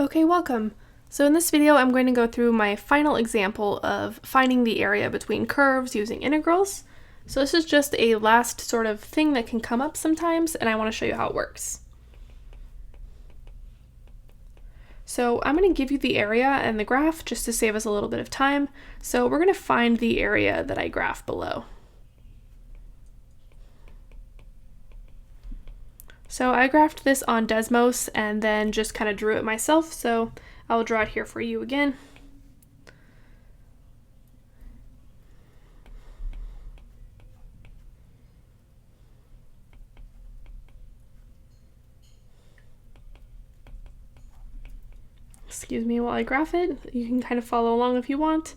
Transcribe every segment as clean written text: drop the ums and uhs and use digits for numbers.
Okay, welcome. So in this video, I'm going to go through my final example of finding the area between curves using integrals. So this is just a last sort of thing that can come up sometimes, and I want to show you how it works. So I'm going to give you the area and the graph just to save us a little bit of time. So we're going to find the area that I graphed below. So I graphed this on Desmos and then just kind of drew it myself, so I'll draw it here for you again. Excuse me while I graph it. You can kind of follow along if you want.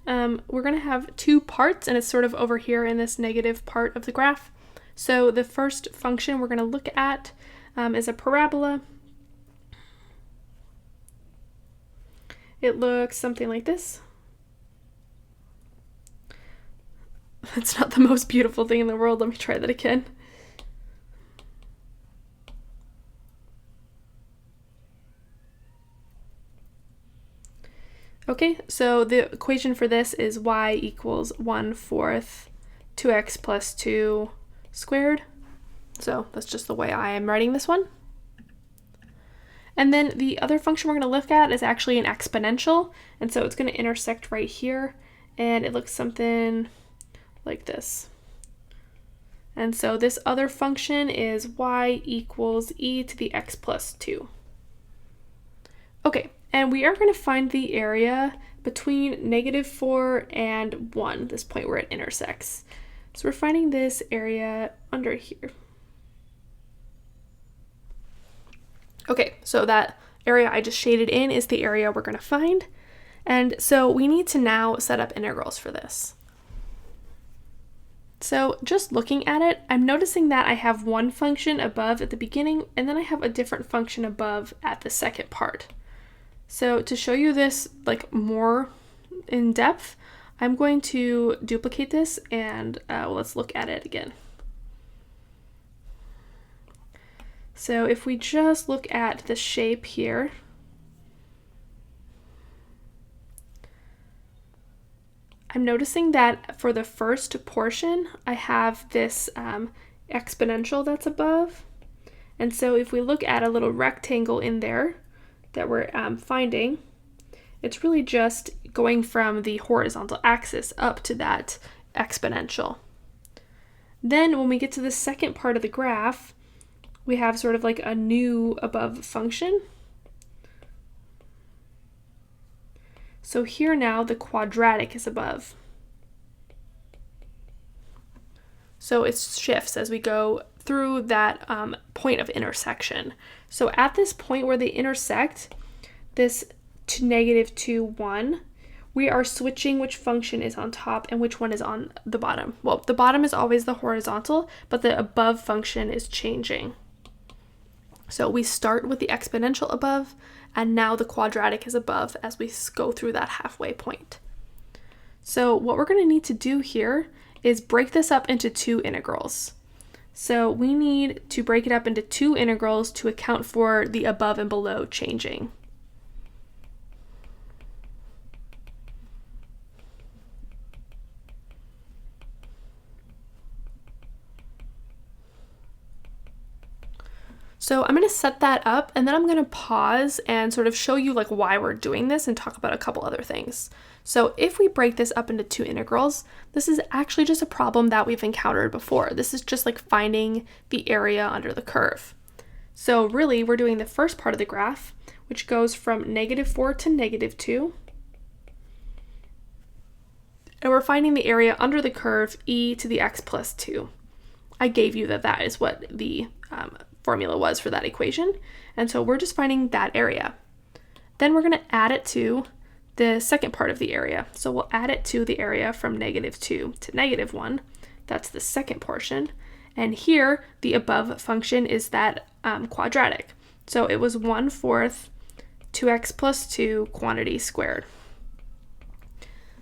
We're going to have two parts, and it's sort of over here in this negative part of the graph. So the first function we're going to look at is a parabola. It looks something like this. That's not the most beautiful thing in the world. Let me try that again. Okay, so the equation for this is y equals 1/4 2x plus 2 squared. So that's just the way I am writing this one. And then the other function we're going to look at is actually an exponential. And so it's going to intersect right here. And it looks something like this. And so this other function is y equals e to the x plus 2. Okay, and we are going to find the area between -4 and 1, this point where it intersects. So we're finding this area under here. Okay, so that area I just shaded in is the area we're going to find. And so we need to now set up integrals for this. So just looking at it, I'm noticing that I have one function above at the beginning, and then I have a different function above at the second part. So to show you this like more in depth, I'm going to duplicate this and let's look at it again. So if we just look at the shape here, I'm noticing that for the first portion, I have this exponential that's above. And so if we look at a little rectangle in there that we're finding, it's really just going from the horizontal axis up to that exponential. Then when we get to the second part of the graph, we have sort of like a new above function. So here now the quadratic is above. So it shifts as we go through that point of intersection. So at this point where they intersect, this to -2, 1, we are switching which function is on top and which one is on the bottom. Well, the bottom is always the horizontal, but the above function is changing. So we start with the exponential above, and now the quadratic is above as we go through that halfway point. So what we're going to need to do here is break this up into two integrals. So we need to break it up into two integrals to account for the above and below changing. So I'm going to set that up, and then I'm going to pause and sort of show you like why we're doing this and talk about a couple other things. So if we break this up into two integrals, this is actually just a problem that we've encountered before. This is just like finding the area under the curve. So really we're doing the first part of the graph, which goes from -4 to -2. And we're finding the area under the curve e to the x plus 2. I gave you that is what the formula was for that equation. And so we're just finding that area. Then we're going to add it to the second part of the area. So we'll add it to the area from -2 to -1. That's the second portion. And here, the above function is that quadratic. So it was 1/4 2x plus 2 quantity squared.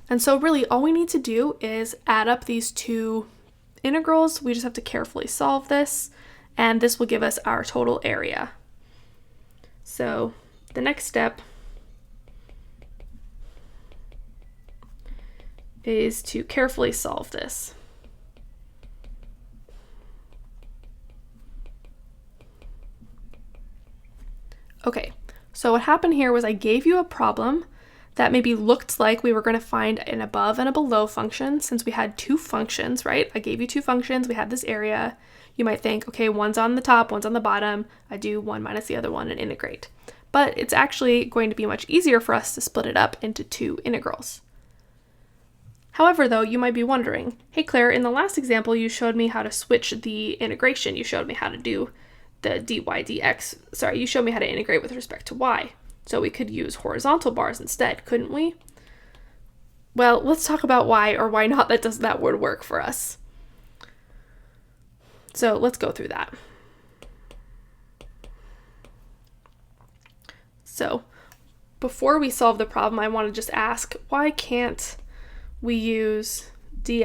And so really all we need to do is add up these two integrals. We just have to carefully solve this, and this will give us our total area. So the next step is to carefully solve this. Okay, so what happened here was I gave you a problem that maybe looked like we were going to find an above and a below function since we had two functions, right? I gave you two functions, we had this area. You might think, okay, one's on the top, one's on the bottom. I do one minus the other one and integrate. But it's actually going to be much easier for us to split it up into two integrals. However, though, you might be wondering, hey Claire, in the last example, you showed me how to switch the integration. You showed me how to do the dy dx. Sorry, you showed me how to integrate with respect to y. So we could use horizontal bars instead, couldn't we? Well, let's talk about why or why not that would work for us. So let's go through that. So before we solve the problem, I want to just ask, why can't we use dy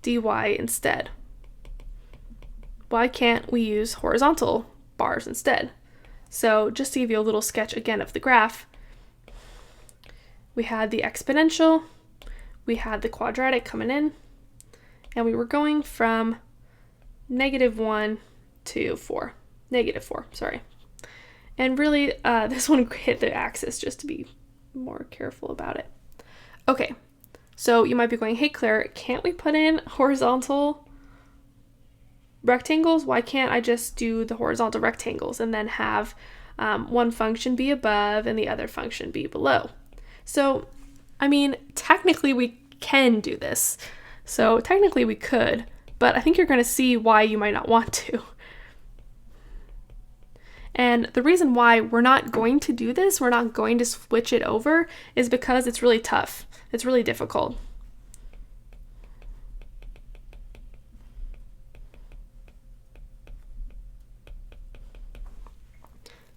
instead? Why can't we use horizontal bars instead? So just to give you a little sketch again of the graph, we had the exponential, we had the quadratic coming in, and we were going from -1 to 4. -4, sorry. And really, this one hit the axis just to be more careful about it. Okay, so you might be going, hey Claire, can't we put in horizontal rectangles? Why can't I just do the horizontal rectangles and then have one function be above and the other function be below? So, I mean, technically we can do this. So technically we could, but I think you're going to see why you might not want to. And the reason why we're not going to do this, we're not going to switch it over, is because it's really tough. It's really difficult.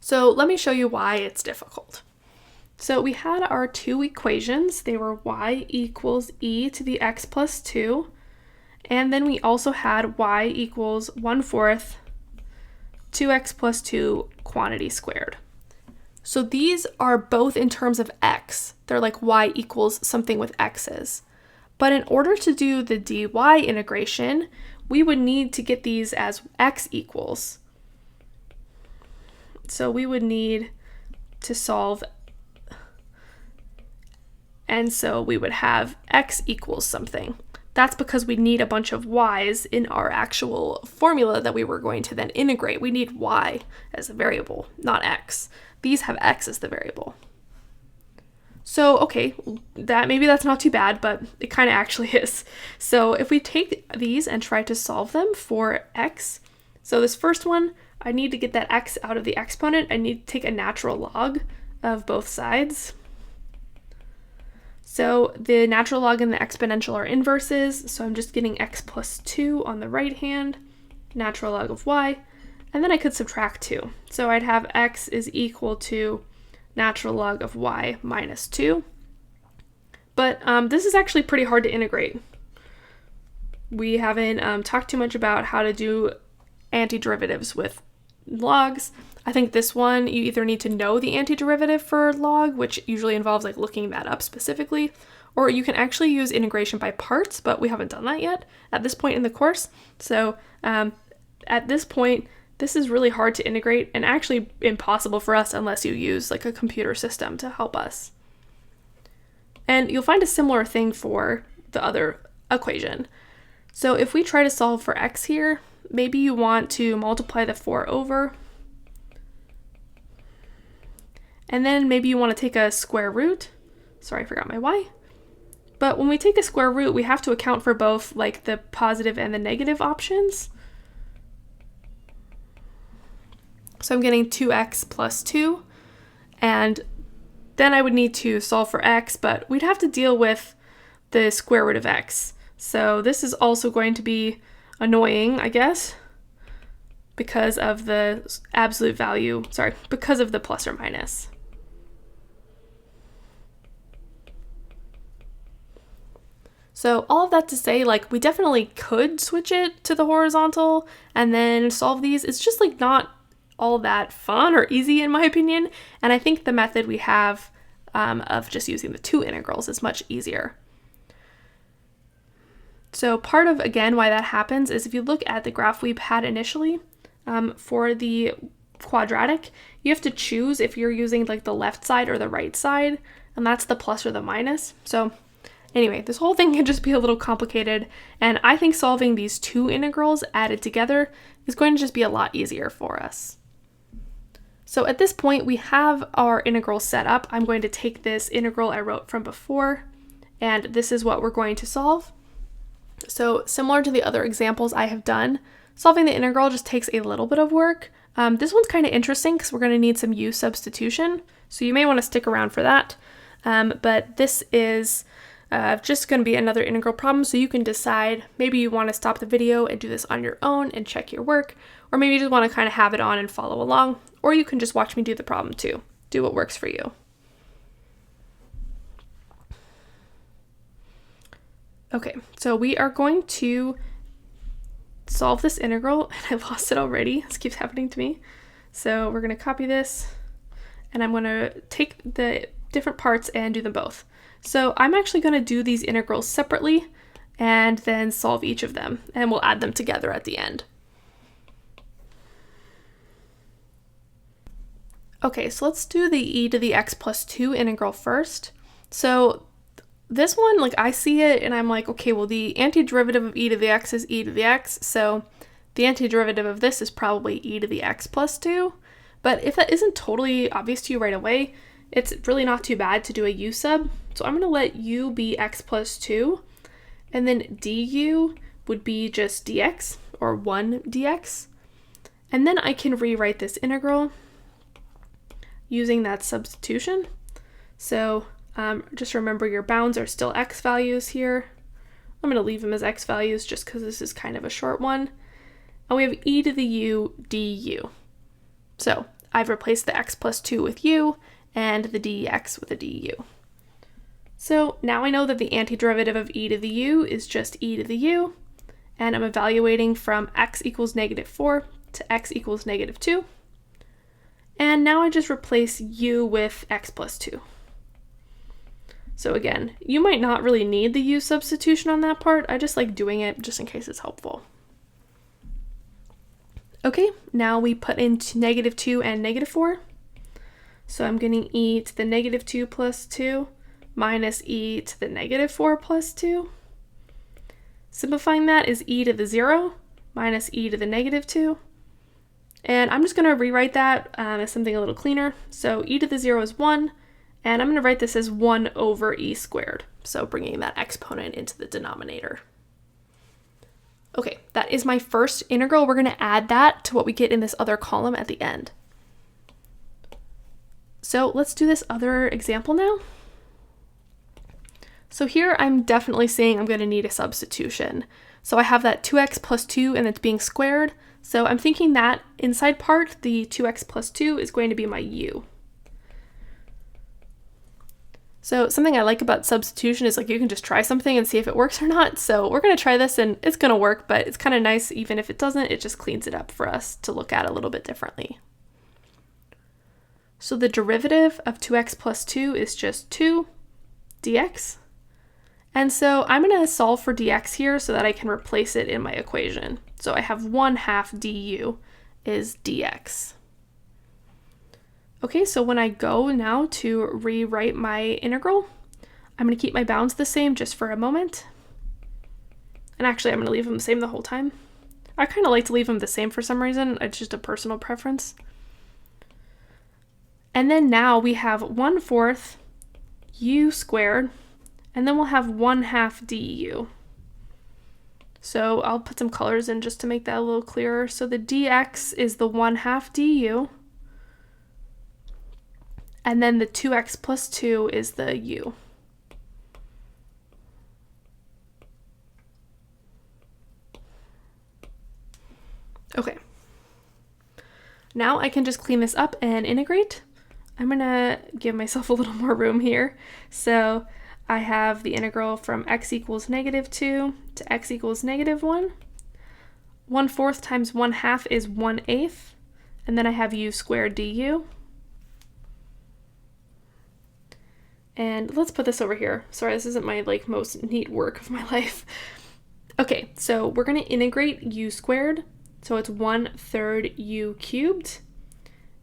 So let me show you why it's difficult. So we had our two equations. They were y equals e to the x plus 2. And then we also had y equals 1/4 2x plus 2 quantity squared. So these are both in terms of x. They're like y equals something with x's. But in order to do the dy integration, we would need to get these as x equals. So we would need to solve, and so we would have x equals something. That's because we need a bunch of y's in our actual formula that we were going to then integrate. We need y as a variable, not x. These have x as the variable. So, okay, maybe that's not too bad, but it kind of actually is. So if we take these and try to solve them for x, so this first one, I need to get that x out of the exponent. I need to take a natural log of both sides. So the natural log and the exponential are inverses, so I'm just getting x plus 2 on the right hand, natural log of y, and then I could subtract 2. So I'd have x is equal to natural log of y minus 2. But this is actually pretty hard to integrate. We haven't talked too much about how to do antiderivatives with logs. I think this one, you either need to know the antiderivative for log, which usually involves like looking that up specifically, or you can actually use integration by parts, but we haven't done that yet at this point in the course. So at this point, this is really hard to integrate and actually impossible for us unless you use like a computer system to help us. And you'll find a similar thing for the other equation. So if we try to solve for x here, maybe you want to multiply the 4 over, and then maybe you want to take a square root. Sorry, I forgot my y. But when we take a square root, we have to account for both like the positive and the negative options. So I'm getting 2x plus 2, and then I would need to solve for x, but we'd have to deal with the square root of x. So this is also going to be annoying, I guess, because of the absolute value, because of the plus or minus. So all of that to say, like, we definitely could switch it to the horizontal and then solve these. It's just like not all that fun or easy in my opinion, and I think the method we have of just using the two integrals is much easier. So part of, again, why that happens is if you look at the graph we had initially for the quadratic, you have to choose if you're using like the left side or the right side, and that's the plus or the minus. So anyway, this whole thing can just be a little complicated, and I think solving these two integrals added together is going to just be a lot easier for us. So at this point, we have our integral set up. I'm going to take this integral I wrote from before, and this is what we're going to solve. So similar to the other examples I have done, solving the integral just takes a little bit of work. This one's kind of interesting because we're going to need some u substitution, so you may want to stick around for that. But this is just going to be another integral problem, so you can decide maybe you want to stop the video and do this on your own and check your work, or maybe you just want to kind of have it on and follow along, or you can just watch me do the problem too. Do what works for you. Okay, so we are going to solve this integral, and I lost it already. This keeps happening to me. So we're going to copy this, and I'm going to take the different parts and do them both. So I'm actually going to do these integrals separately and then solve each of them, and we'll add them together at the end. Okay, so let's do the e to the x plus 2 integral first. So this one, like, I see it and I'm like, okay, well, the antiderivative of e to the x is e to the x, so the antiderivative of this is probably e to the x plus 2. But if that isn't totally obvious to you right away, it's really not too bad to do a u sub. So I'm going to let u be x plus 2, and then du would be just dx, or 1 dx. And then I can rewrite this integral using that substitution. So just remember your bounds are still x values here. I'm going to leave them as x values just because this is kind of a short one. And we have e to the u du. So I've replaced the x plus 2 with u and the dx with a du. So now I know that the antiderivative of e to the u is just e to the u, and I'm evaluating from x equals -4 to x equals -2. And now I just replace u with x plus 2. So again, you might not really need the u substitution on that part. I just like doing it just in case it's helpful. Okay, now we put into -2 and -4. So I'm getting e to the -2 plus 2 minus e to the -4 plus 2. Simplifying that is e to the 0 minus e to the -2. And I'm just going to rewrite that as something a little cleaner. So e to the 0 is 1, and I'm going to write this as 1 over e squared. So bringing that exponent into the denominator. Okay, that is my first integral. We're going to add that to what we get in this other column at the end. So let's do this other example now. So here I'm definitely saying I'm going to need a substitution. So I have that 2x plus 2 and it's being squared. So I'm thinking that inside part, the 2x plus 2 is going to be my u. So something I like about substitution is like you can just try something and see if it works or not. So we're going to try this and it's going to work, but it's kind of nice even if it doesn't, it just cleans it up for us to look at a little bit differently. So the derivative of 2x plus 2 is just 2 dx. And so I'm going to solve for dx here so that I can replace it in my equation. So I have 1/2 du is dx. Okay, so when I go now to rewrite my integral, I'm going to keep my bounds the same just for a moment. And actually, I'm going to leave them the same the whole time. I kind of like to leave them the same for some reason. It's just a personal preference. And then now we have 1/4 u squared, and then we'll have 1/2 du. So I'll put some colors in just to make that a little clearer. So the dx is the 1/2 du, and then the 2x plus 2 is the u. Okay. Now I can just clean this up and integrate. I'm gonna give myself a little more room here. So I have the integral from x equals -2 to x equals -1. 1/4 times 1/2 is 1/8. And then I have u squared du. And let's put this over here. Sorry, this isn't my most neat work of my life. Okay, so we're going to integrate u squared. So it's 1/3 u cubed.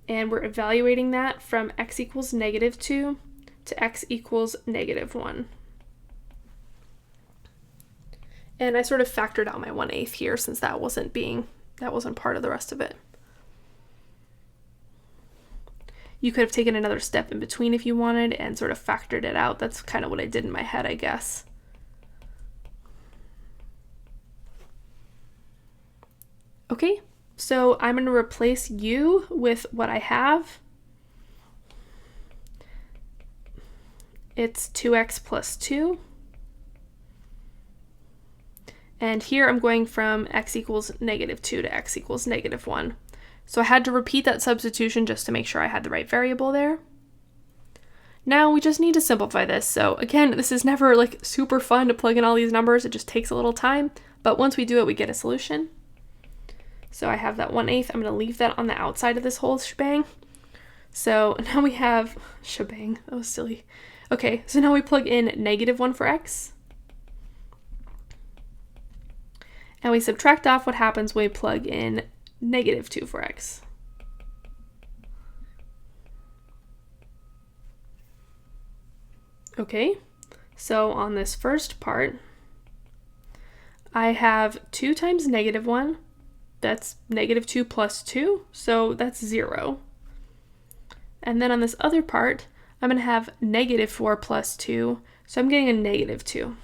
And we're evaluating that from x equals -2 to x equals -1. And I sort of factored out my 1/8 here since that wasn't part of the rest of it. You could have taken another step in between if you wanted and sort of factored it out. That's kind of what I did in my head, I guess. Okay, so I'm going to replace u with what I have. It's 2x plus 2. And here I'm going from x equals -2 to x equals -1. So I had to repeat that substitution just to make sure I had the right variable there. Now we just need to simplify this. So again, this is never super fun to plug in all these numbers. It just takes a little time. But once we do it, we get a solution. So I have that 1/8. I'm going to leave that on the outside of this whole shebang. So now we have shebang. That was silly. Okay, so now we plug in -1 for x. And we subtract off what happens when we plug in -2 for x. Okay, so on this first part, I have 2 times -1. That's -2 plus 2, so that's 0. And then on this other part, I'm going to have -4 plus 2, so I'm getting a -2.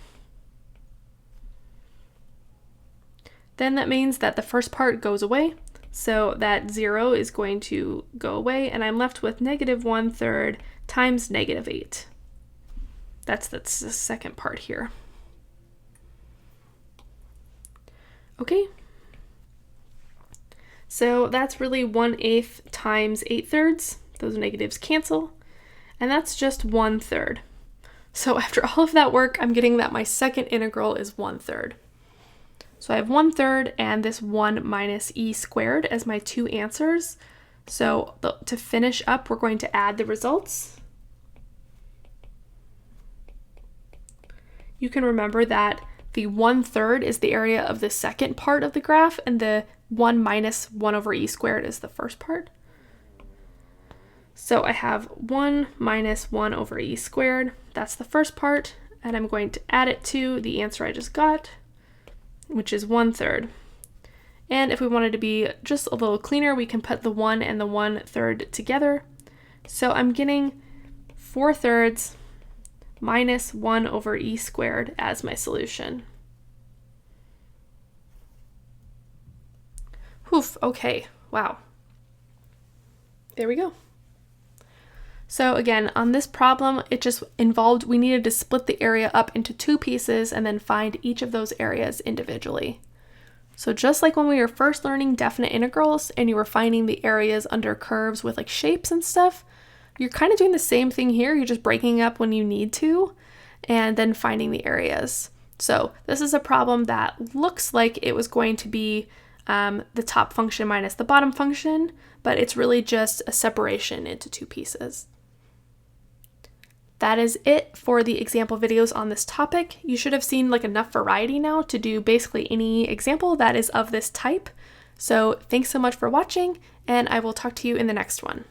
Then that means that the first part goes away, so that 0 is going to go away, and I'm left with -1/3 times -8. That's the second part here. Okay. So that's really 1/8 times 8/3. Those negatives cancel, and that's just 1/3. So after all of that work, I'm getting that my second integral is 1/3. So I have 1/3 and this 1 minus e squared as my two answers. So to finish up, we're going to add the results. You can remember that the 1/3 is the area of the second part of the graph, and the 1 minus 1 over e squared is the first part. So I have 1 minus 1 over e squared. That's the first part, and I'm going to add it to the answer I just got, which is 1/3. And if we wanted to be just a little cleaner, we can put the 1 and the 1/3 together. So I'm getting 4/3 minus 1 over e squared as my solution. Oof, okay, wow. There we go. So again, on this problem, it just involved, we needed to split the area up into two pieces and then find each of those areas individually. So just like when we were first learning definite integrals and you were finding the areas under curves with like shapes and stuff, you're kind of doing the same thing here. You're just breaking up when you need to and then finding the areas. So this is a problem that looks like it was going to be the top function minus the bottom function, but it's really just a separation into two pieces. That is it for the example videos on this topic. You should have seen like enough variety now to do basically any example that is of this type. So thanks so much for watching, and I will talk to you in the next one.